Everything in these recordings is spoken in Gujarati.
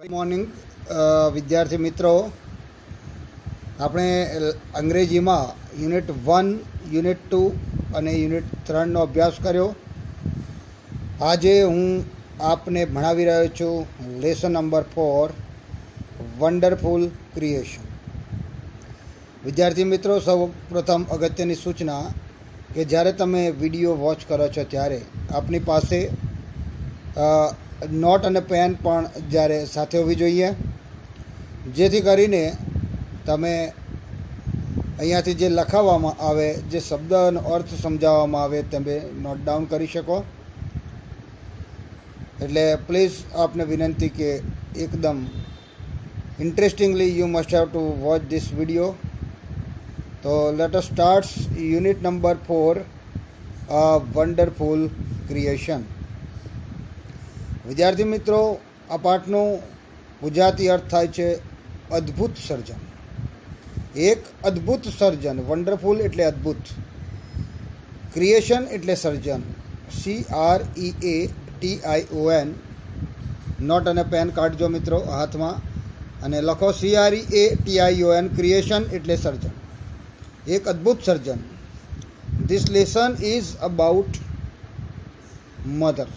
ગુડ મોર્નિંગ વિદ્યાર્થી મિત્રો. આપણે અંગ્રેજીમાં યુનિટ 1, યુનિટ 2 અને યુનિટ 3નો અભ્યાસ કર્યો. આજે હું આપને ભણાવી રહ્યો છું લેસન નંબર 4, વન્ડરફુલ ક્રિએશન. વિદ્યાર્થી મિત્રો, સૌ પ્રથમ અગત્યની સૂચના કે જ્યારે તમે વિડીયો વોચ કરો છો ત્યારે આપની પાસે નોટ અને પેન પણ જ્યારે સાથે હોવી જોઈએ, જેથી કરીને તમે અહીંયાથી જે લખાવવામાં આવે, જે શબ્દનો અર્થ સમજાવવામાં આવે તમે નોટ ડાઉન કરી શકો. એટલે પ્લીઝ આપને વિનંતી કે એકદમ interestingly you must have to watch this video. તો let us start unit number 4, wonderful creation. વિદ્યાર્થી મિત્રો, આ પાઠનો ગુજરાતી અર્થ થાય છે અદ્ભુત સર્જન. એક અદ્ભુત સર્જન. વન્ડરફુલ એટલે અદ્ભુત, ક્રિએશન એટલે સર્જન. CREATION. નોટ અને પેન કાઢજો મિત્રો હાથમાં અને લખો CREATION. ક્રિએશન એટલે સર્જન, એક અદ્ભુત સર્જન. This lesson is about mother.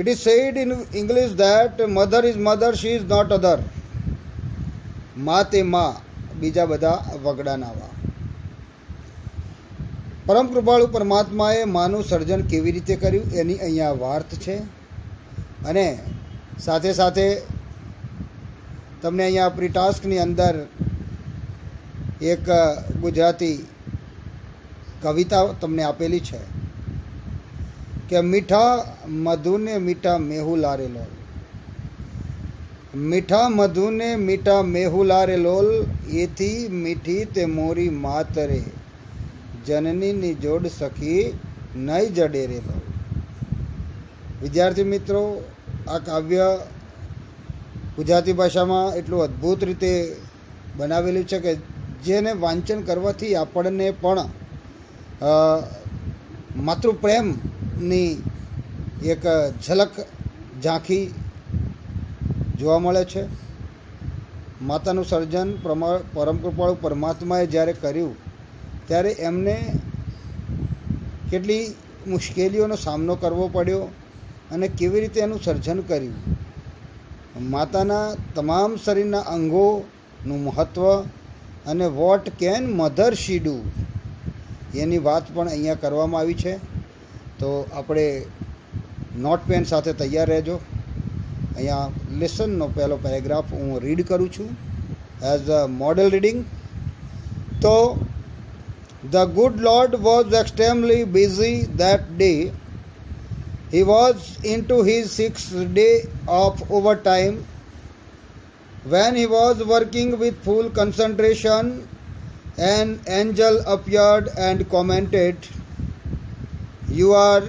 It is said in English that mother is mother, she is not other. માં તે માં, બીજા બધા વગડા નાવા. પરમ કૃપાળુ પરમાત્માએ માનું સર્જન કેવી રીતે કર્યું એની અહીંયા વાર્ત છે. અને સાથે સાથે તમને અહીંયા આપણી ટાસ્કની અંદર એક ગુજરાતી કવિતા તમને આપેલી છે કે મીઠા મધુને મીઠા મેહુ લારે લોલ. મીઠા મધુને મીઠા મેહુ લારે લોલ, એથી મીઠી તે મોરી માતરે, જનનીની જોડ સખી નહીં જડે રે લોલ. વિદ્યાર્થી મિત્રો, આ કાવ્ય ગુજરાતી ભાષામાં એટલું અદ્ભુત રીતે બનાવેલું છે કે જેને વાંચન કરવાથી આપણને પણ માતૃપ્રેમની એક ઝલક ઝાંખી જોવા મળે છે. માતાનું સર્જન પરમ કૃપાળુ પરમાત્માએ જ્યારે કર્યું ત્યારે એમને કેટલી મુશ્કેલીઓનો સામનો કરવો પડ્યો અને કેવી રીતે એનું સર્જન કર્યું. માતાના તમામ શરીરના અંગોનું મહત્ત્વ અને what can mother she do એની વાત પણ અહીંયા કરવામાં આવી છે. તો આપણે નોટ પેન સાથે તૈયાર રહેજો. અહીંયા લેસનનો પહેલો પેરેગ્રાફ હું રીડ કરું છું એઝ અ મોડેલ રીડિંગ. તો the good lord was extremely busy that day. He was into his 6th day of overtime. When he was working with full concentration, an angel appeared and commented, "You are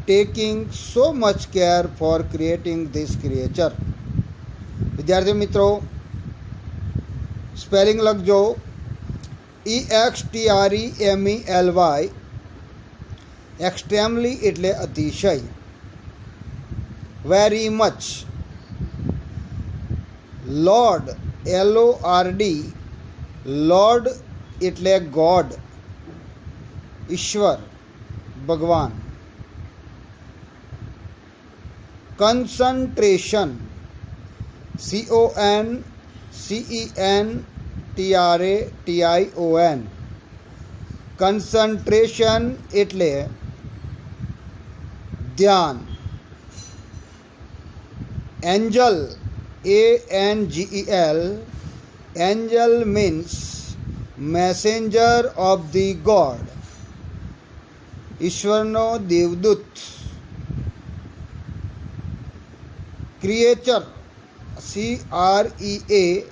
taking so much care for creating this creature." વિદ્યાર્થી મિત્રો, સ્પેલિંગ લખજો EXTREMELY. એક્સ્ટ્રીમલી એટલે અતિશય. Very much. Lord LORD. Lord એટલે ગોડ, ઈશ્વર, ભગવાન. Concentration CONCENTRATION. કન્સન્ટ્રેશન એટલે ધ્યાન. Angel ANGEL. Angel means messenger of the God. ઈશ્વરનો દેવદૂત. Creature CREATURE.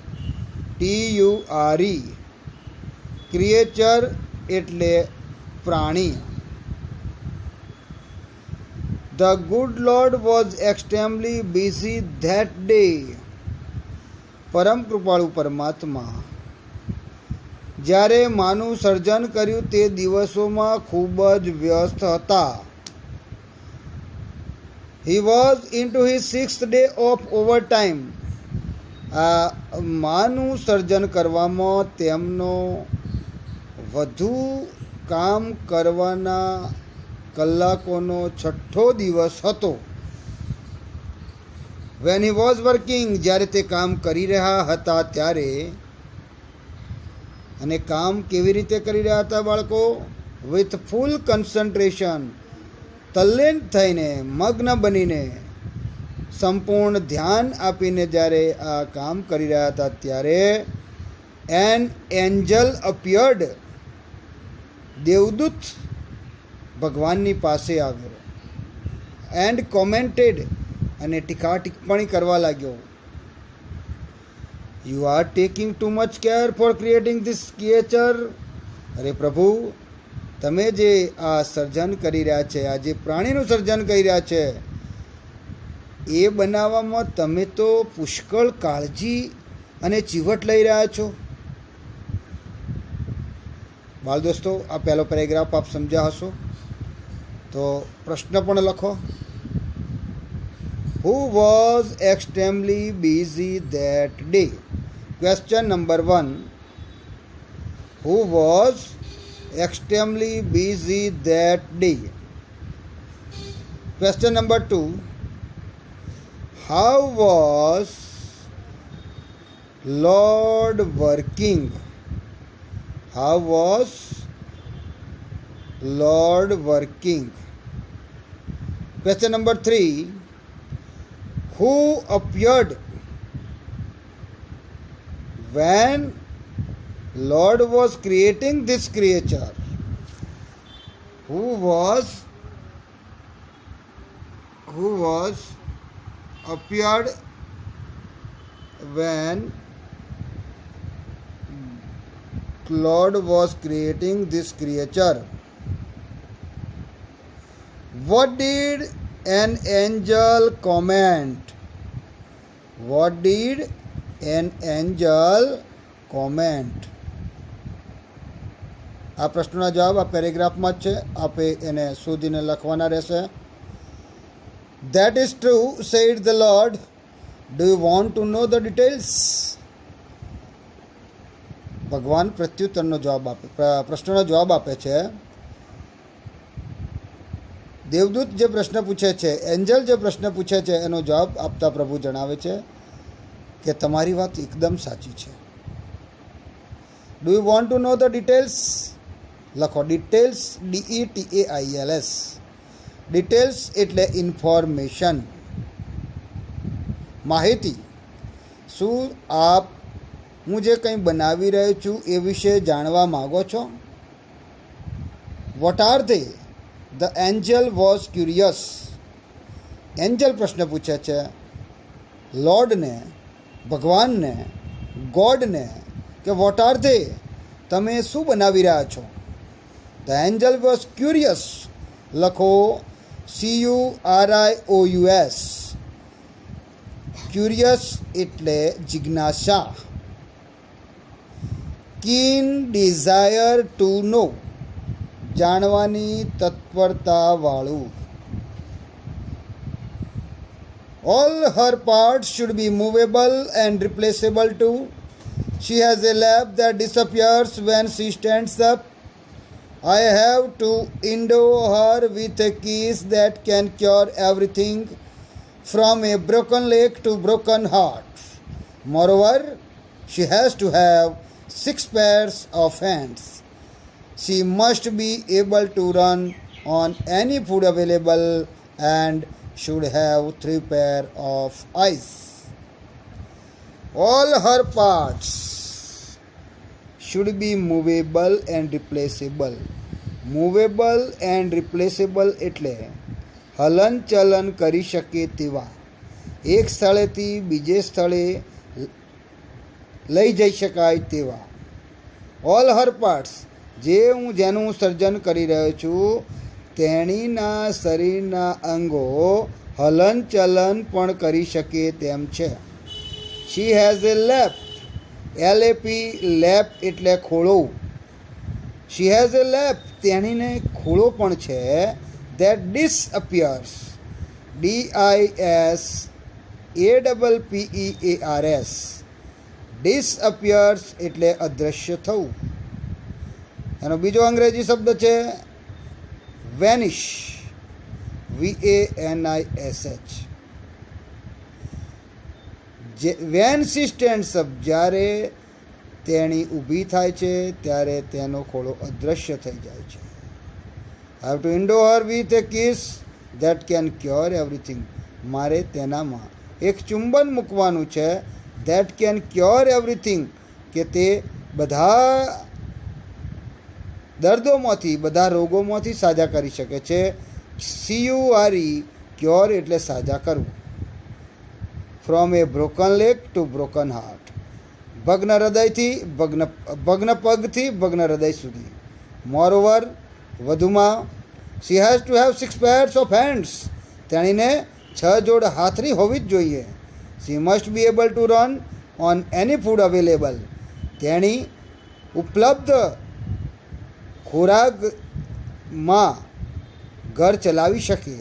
ક્રિએચર એટલે પ્રાણી. The good Lord was extremely busy that day. પરમ કૃપાળુ પરમાત્મા જ્યારે માનું સર્જન કર્યું તે દિવસોમાં ખૂબ જ વ્યસ્ત હતા. He was into his 6th day of overtime. આ માનું સર્જન કરવામાં તેમનો વધુ કામ કરવાના કલાકોનો 6થો દિવસ હતો. When he was working, જ્યારે તે કામ કરી રહ્યા હતા ત્યારે, અને કામ કેવી રીતે કરી રહ્યા હતા બાળકો? વિથ ફૂલ કન્સન્ટ્રેશન, તલ્લીન થઈને, મગ્ન બનીને, સંપૂર્ણ ધ્યાન આપીને જ્યારે આ કામ કરી રહ્યા હતા ત્યારે એન એન્જલ અપિયર્ડ, દેવદૂત ભગવાનની પાસે આવ્યો. એન્ડ કોમેન્ટેડ, અને ટીકા ટિપ્પણી કરવા લાગ્યો. You are taking too much care for creating this creature. અરે પ્રભુ, તમે જે આ સર્જન કરી રહ્યા છે, આ જે પ્રાણીનું સર્જન કરી રહ્યા છે, એ બનાવવામાં તમે તો પુષ્કળ કાળજી અને ચીવટ લઈ રહ્યા છો. બાળ દોસ્તો, આ પહેલો પેરેગ્રાફ આપ સમજ્યા હશો, તો પ્રશ્ન પણ લખો. Who was extremely busy that day? Question number 1. Who was extremely busy that day? Question number 2. How was Lord working? How was Lord working? Question number 3. Who appeared when Lord was creating this creature? Who was appeared when Lord was creating this creature? What did an angel comment? What did an angel comment? આ પ્રશ્નનો જવાબ આ પેરેગ્રાફમાં જ છે, આપે એને શોધીને લખવાના રહેશે. That is true, said the Lord. Do you want to know the details? ભગવાન પ્રત્યુત્તરનો જવાબ આપે, પ્રશ્નનો જવાબ આપે છે. દેવદૂત જે પ્રશ્ન પૂછે છે, એન્જલ જે પ્રશ્ન પૂછે છે, એનો જવાબ આપતા પ્રભુ જણાવે છે કે તમારી વાત એકદમ સાચી છે. Do you want to know the details? લખો ડિટેલ્સ, DETAILS. ડિટેલ્સ એટલે ઇન્ફોર્મેશન, માહિતી. શું આપ હું જે કંઈ બનાવી રહ્યો છું એ વિશે જાણવા માગો છો? What are they? The angel was curious. Angel પ્રશ્ન પૂછે છે લોર્ડને, ભગવાનને, ગોડને, કે વોટ આર ધે? તમે શું બનાવી રહ્યા છો? The Angel was curious. લખો CURIOUS. ક્યુરિયસ એટલે જિજ્ઞાસા. કીન ડિઝાયર ટુ નો, જાણવાની તત્પરતાવાળું. All her parts should be movable and replaceable too. She has a lap that disappears when she stands up. I have to endow her with a kiss that can cure everything from a broken leg to broken heart. Moreover, she has to have 6 pairs of hands. She must be able to run on any food available and should have 3 pair of eyes. All her parts should be movable and replaceable. Movable and replaceable એટલે હલન ચલન કરી શકે તેવા, એક સ્થળેથી બીજે સ્થળે લઈ જઈ શકાય તેવા. ઓલ હર પાર્ટ્સ, જેનું સર્જન કરી રહ્યો છું તેણીના શરીરના અંગો હલન ચલન પણ કરી શકે તેમ છે. શી હેઝ એ લેપ. LAP, લેપ એટલે ખોળો. શી હેઝ એ લેપ, તેણીને ખોળો પણ છે. That ડિસઅપિયર્સ, DISAPPEARS. ડિસઅપિયર્સ એટલે અદૃશ્ય થવું. એનો બીજો અંગ્રેજી શબ્દ છે vanish, VANISH. When she stands up, જ્યારે તેણી ઊભી થાય છે ત્યારે તેનો ખોળો અદૃશ્ય થઈ જાય છે. I have to endow her with a kiss that can cure everything. મારે તેનામાં એક ચુંબન મૂકવાનું છે, that can cure everything, કે તે બધા દર્દોમાંથી, બધા રોગોમાંથી સાજા કરી શકે છે. CURE, ક્યોર એટલે સાજા કરવું. From a broken leg to broken heart. ભગ્ન હૃદયથી ભગ્ન પગથી ભગ્ન હૃદય સુધી. મોરઓવર, વધુમાં, she has to have 6 pairs of hands. તેણીને 6 જોડ હાથની હોવી જ જોઈએ. She must be able to run on any food available. તેણી ઉપલબ્ધ ખોરાકમાં ઘર ચલાવી શકે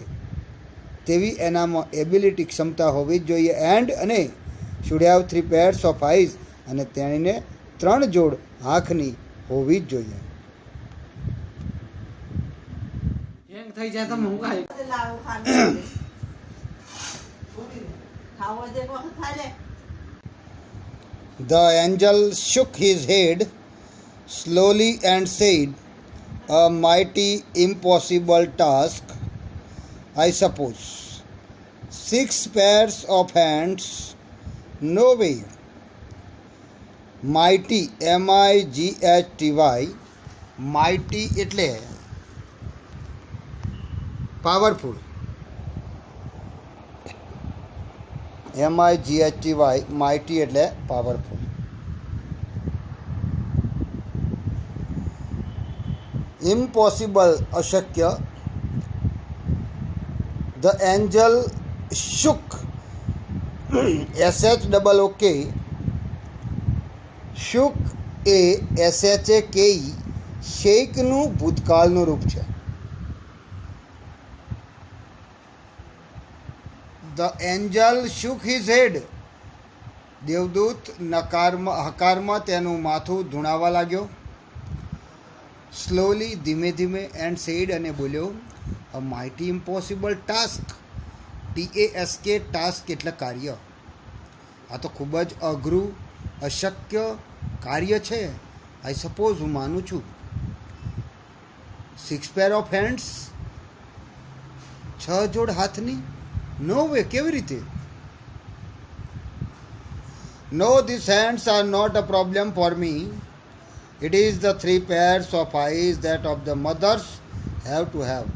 તેવી એનામાં એબિલિટી, ક્ષમતા હોવી જ જોઈએ. એન્ડ અને should have 3 pairs of eyes. અને તેણીને 3 જોડ આંખની હોવી જ જોઈએ. થઈ જાય તો હું કાંઈ The angel shook his head slowly and said, "A mighty impossible task, I suppose. 6 pairs of hands, no way." Mighty, MIGHTY, mighty એટલે પાવરફુલ. MIGHTY, માઇટી એટલે પાવરફુલ. ઇમ્પોસિબલ અશક્ય. The angel shook, SHOOK. Shook એ SHAKE, શેકનું ભૂતકાળનું રૂપ છે. The angel shook his head. દેવદૂત હકારમાં તેનું માથું ધૂણાવા લાગ્યો. સ્લોલી, ધીમે ધીમે. એન્ડ સેડ, અને બોલ્યો, a mighty impossible task. TASK, task એટલે કાર્ય. આ તો ખૂબ જ અઘરું, અશક્ય કાર્ય છે. આઈ સપોઝ, હું માનું છું. 6 pair of hands, 6 જોડ હાથની. નો વે, કેવી રીતે? No, these hands are not a problem for me. It is the 3 pairs of eyes that of the mothers have to have.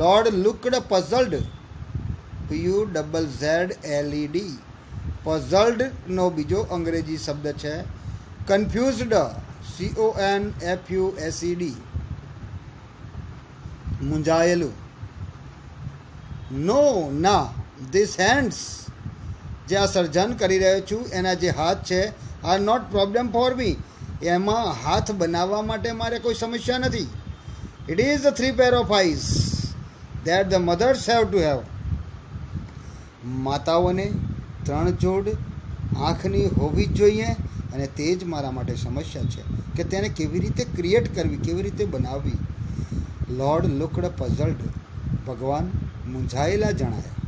Lord looked puzzled. PUZZLED. Puzzled નો બીજો અંગ્રેજી શબ્દ છે confused, CONFUSED. મૂંઝાયેલું. નો, ના. ધીસ હેન્ડ્સ, જે આ સર્જન કરી રહ્યો છું એના જે હાથ છે, are not problem for me. એમાં હાથ બનાવવા માટે મારે કોઈ સમસ્યા નથી. It is the 3 pair of eyes that the mothers have to have. માતાઓને 3 જોડ આંખની હોવી જ જોઈએ, અને તે જ મારા માટે સમસ્યા છે કે તેને કેવી રીતે ક્રિએટ કરવી, કેવી રીતે બનાવવી. Lord looked puzzled. ભગવાન મૂંઝાયેલા જણાયા.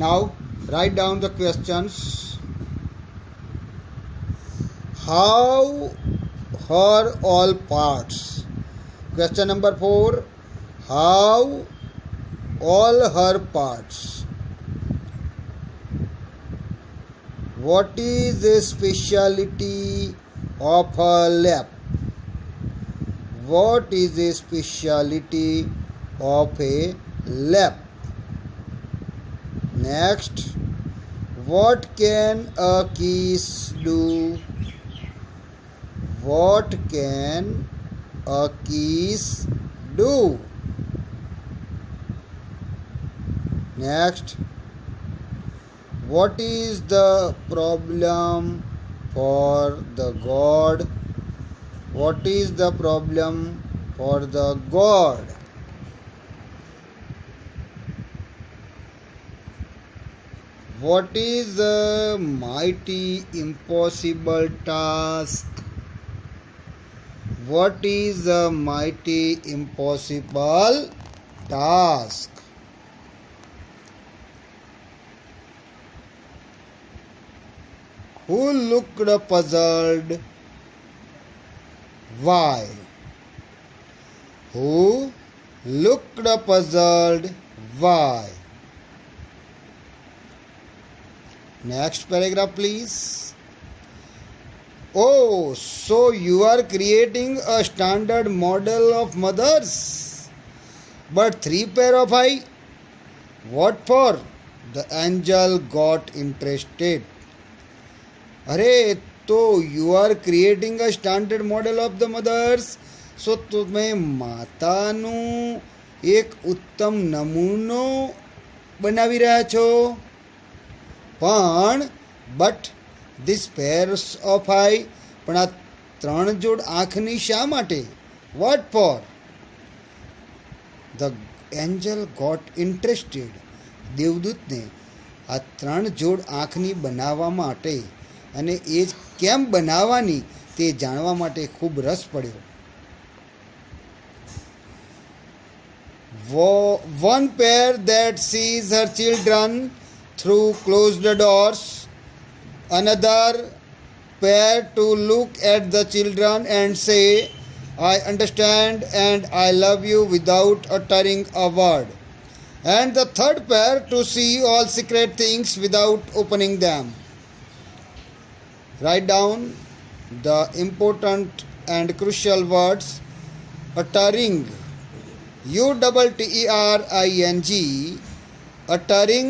Now write down the questions. How her all parts. Question number 4. How all her parts. What is the speciality of her lap? What is the speciality of a lap? Next, what can a kiss do? What can a kiss do? Next, what is the problem for the God? What is the problem for the God? What is the mighty impossible task? What is the mighty impossible task? Who looked puzzled? Why? Who looked puzzled? Why? Next paragraph, please. Oh, so you are creating a standard model of mothers, but 3 pair of eye? What for? The angel got interested. अरे तो you are creating a standard model of the mothers, so તમે માતાનું એક ઉત્તમ નમૂનો બનાવી રહ્યા છો. પણ but this pairs of eye, પણ આ 3 જોડ આંખની શા માટે? What for? The angel got interested. દેવદૂતને આ 3 જોડ આંખની બનાવવા માટે અને એ કેમ બનાવવાની તે જાણવા માટે ખૂબ રસ પડ્યો. One pair that sees her children through closed doors, another pair to look at the children and say, I understand and I love you without uttering a word, and the third pair to see all secret things without opening them. Write down the important and crucial words. Uttering, UTTERING. Uttering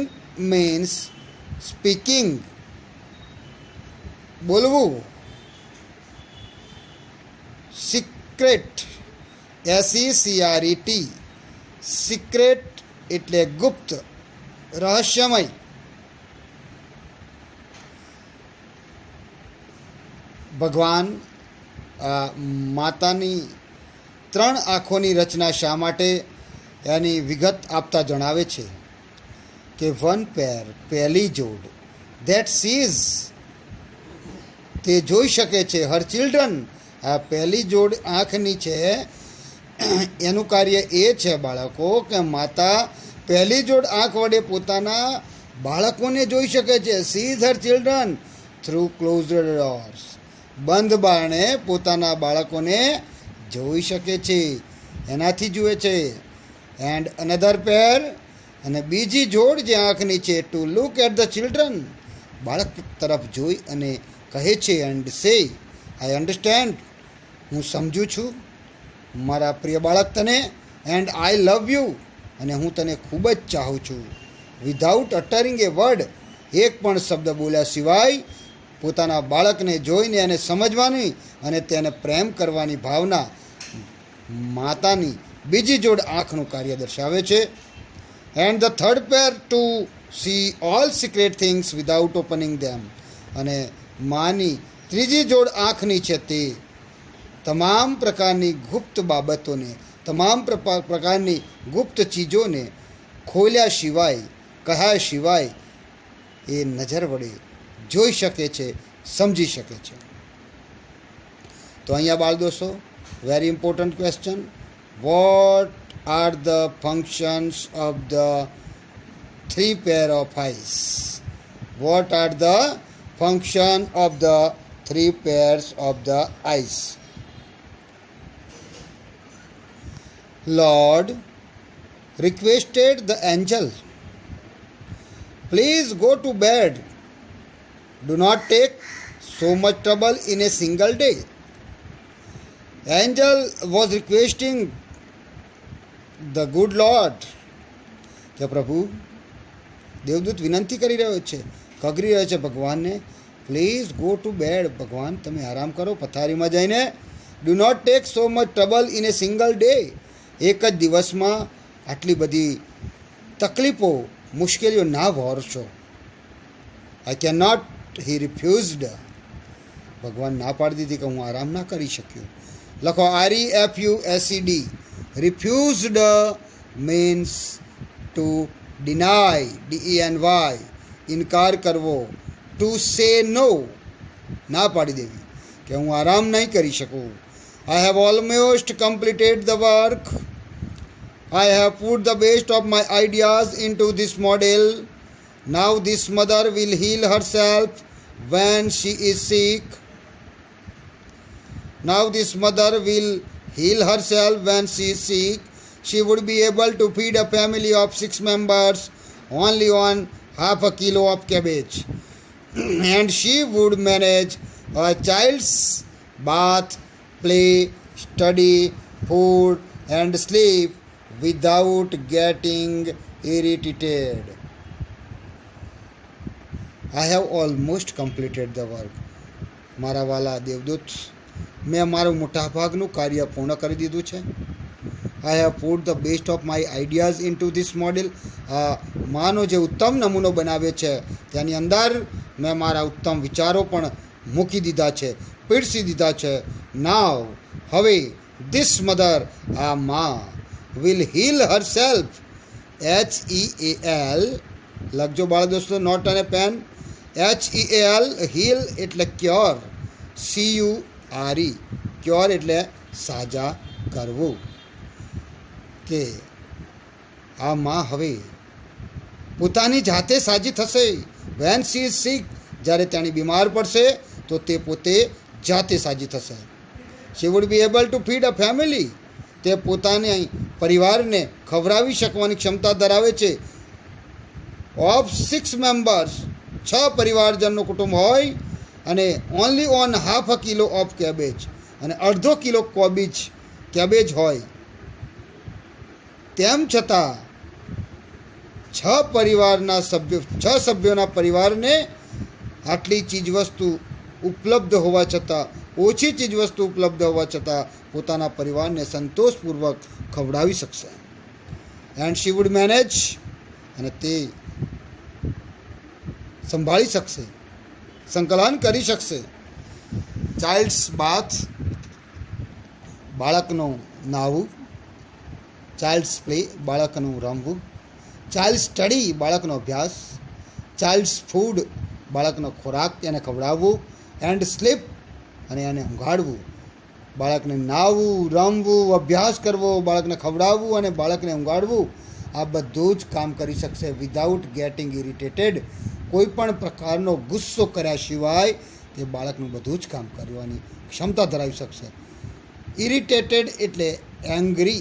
means speaking, બોલવું. Secret, SECRET. Secret એટલે ગુપ્ત, રહસ્યમય. ભગવાન માતાની 3 આંખોની રચના શા માટે એની વિગત આપતા જણાવે છે કે 1 પેર, પહેલી જોડ, ધેટ સીઝ, તે જોઈ શકે છે, હર ચિલ્ડ્રન, આ પહેલી જોડ આંખની છે એનું કાર્ય એ છે બાળકો કે માતા પહેલી જોડ આંખ વડે પોતાના બાળકોને જોઈ શકે છે. સીઝ હર ચિલ્ડ્રન થ્રુ ક્લોઝડ ડોર્સ. બંધ બારણે પોતાના બાળકોને જોઈ શકે છે, એનાથી જુએ છે. એન્ડ અનધર પેર, અને બીજી જોડ જે આંખની છે, to look at the children, બાળક તરફ જોઈ અને કહે છે, એન્ડ સે, આઈ અન્ડરસ્ટેન્ડ, હું સમજું છું મારા પ્રિય બાળક તને, એન્ડ આઈ લવ યુ, અને હું તને ખૂબ જ ચાહું છું. વિધાઉટ અટરિંગ એ વર્ડ, એક પણ શબ્દ બોલ્યા સિવાય પોતાના બાળકને જોઈને એને સમજવાની અને તેને પ્રેમ કરવાની ભાવના માતાની બીજી જોડ આંખનું કાર્ય દર્શાવે છે. And the third pair to see all secret things without opening them, અને માની ત્રીજી જોડ આંખની છે તે તમામ પ્રકારની ગુપ્ત બાબતોને, તમામ પ્રકારની ગુપ્ત ચીજોને ખોલ્યા સિવાય, કહ્યા સિવાય એ નજર વડે જોઈ શકે છે, સમજી શકે છે. તો અહીંયા બાળ દોસ્તો, very important question. What are the functions of the 3 pair of eyes? What are the function of the 3 pairs of the eyes? Lord requested the angel, please go to bed. Do not take so much trouble in a single day. Angel was requesting the good Lord. કે પ્રભુ, દેવદૂત વિનંતી કરી રહ્યો છે, કગરી રહ્યો છે ભગવાનને, પ્લીઝ ગો ટુ બેડ, ભગવાન તમે આરામ કરો પથારીમાં જઈને. Do not take so much trouble in a single day, એક જ દિવસમાં આટલી બધી તકલીફો, મુશ્કેલીઓ ના વહોરશો. આઈ કેન નોટ, હી રિફ્યુઝડ, ભગવાન ના પાડી દીધી કે હું આરામ ના કરી શક્યો. લખો REFUSED. Refused means to deny, DENY, ઇનકાર કરવો. ટુ સે નો, ના પાડી દેવી કે હું આરામ નહીં કરી શકું. I have almost completed the work. I have put the best of my ideas into this model. Now this mother will heal herself when she is sick. Now this mother will heal herself when she is sick. She would be able to feed a family of 6 members only on half a kilo of cabbage. And she would manage a child's bath, play, study, food and sleep without getting irritated. I have almost completed the work. મારા વાલા દેવદૂત, મેં મારું મોટાભાગનું કાર્ય પૂર્ણ કરી દીધું છે. I have put the best of my ideas into this model. માનો જે ઉત્તમ નમૂનો બનાવ્યો છે તેની અંદર મેં મારા ઉત્તમ વિચારો પણ મૂકી દીધા છે, પીરસી દીધા છે. Now, હવે this mother, આ માં, will heal herself, HEAL, લખજો બાળ દોસ્તો, નોટ અને પેન. HEAL, heal એટલે ક્યોર, CURE, ક્યોર એટલે સાજા કરવું. કે આ માં હવે પોતાની જાતે સાજી થશે. વેન સી ઇઝ સિક, જ્યારે તેણી બીમાર પડશે તો તે પોતે જાતે સાજી થશે. She would be able to feed a family, તે પોતાની પરિવારને ખવડાવી શકવાની ક્ષમતા ધરાવે છે. ઓફ 6 મેમ્બર્સ, 6 પરિવારજનનું કુટુંબ હોય અને only on half a kilo of cabbage, અને અડધો કિલો કેબેજ હોય. તેમ છતાં 6 સભ્યોના પરિવારને આટલી ચીજવસ્તુ ઉપલબ્ધ હોવા છતાં, ઓછી ચીજવસ્તુ ઉપલબ્ધ હોવા છતાં પોતાના પરિવારને સંતોષપૂર્વક ખવડાવી શકશે. એન્ડ શી વુડ મેનેજ, અને તે સંભાળી શકશે, સંકલન કરી શકશે. ચાઇલ્ડ્સ બાથ, બાળકનું નાહવું. ચાઇલ્ડ્સ પ્લે, બાળકનું રમવું. ચાઇલ્ડ સ્ટડી, બાળકનો અભ્યાસ. ચાઇલ્ડ્સ ફૂડ, બાળકનો ખોરાક, એને ખવડાવવું. એન્ડ સ્લીપ, અને એને ઊંઘાડવું. બાળકને નાહવું, રમવું, અભ્યાસ કરવો, બાળકને ખવડાવવું અને બાળકને ઊંઘાડવું, આ બધું જ કામ કરી શકશે વિધાઉટ ગેટિંગ ઇરિટેટેડ. કોઈ પણ પ્રકારનો ગુસ્સો કર્યા સિવાય તે બાળકનું બધું જ કામ કરવાની ક્ષમતા ધરાવી શકશે. ઇરિટેટેડ એટલે એંગ્રી,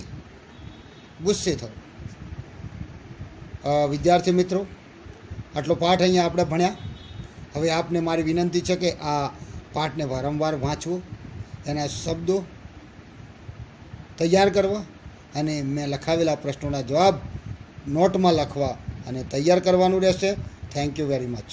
ગુસ્સે થવું. વિદ્યાર્થી મિત્રો, આટલો પાઠ અહીંયા આપણે ભણ્યા. હવે આપને મારી વિનંતી છે કે આ પાઠને વારંવાર વાંચવો, એના શબ્દો તૈયાર કરવા અને મેં લખાવેલા પ્રશ્નોના જવાબ નોટમાં લખવા અને તૈયાર કરવાનું રહેશે. Thank you very much.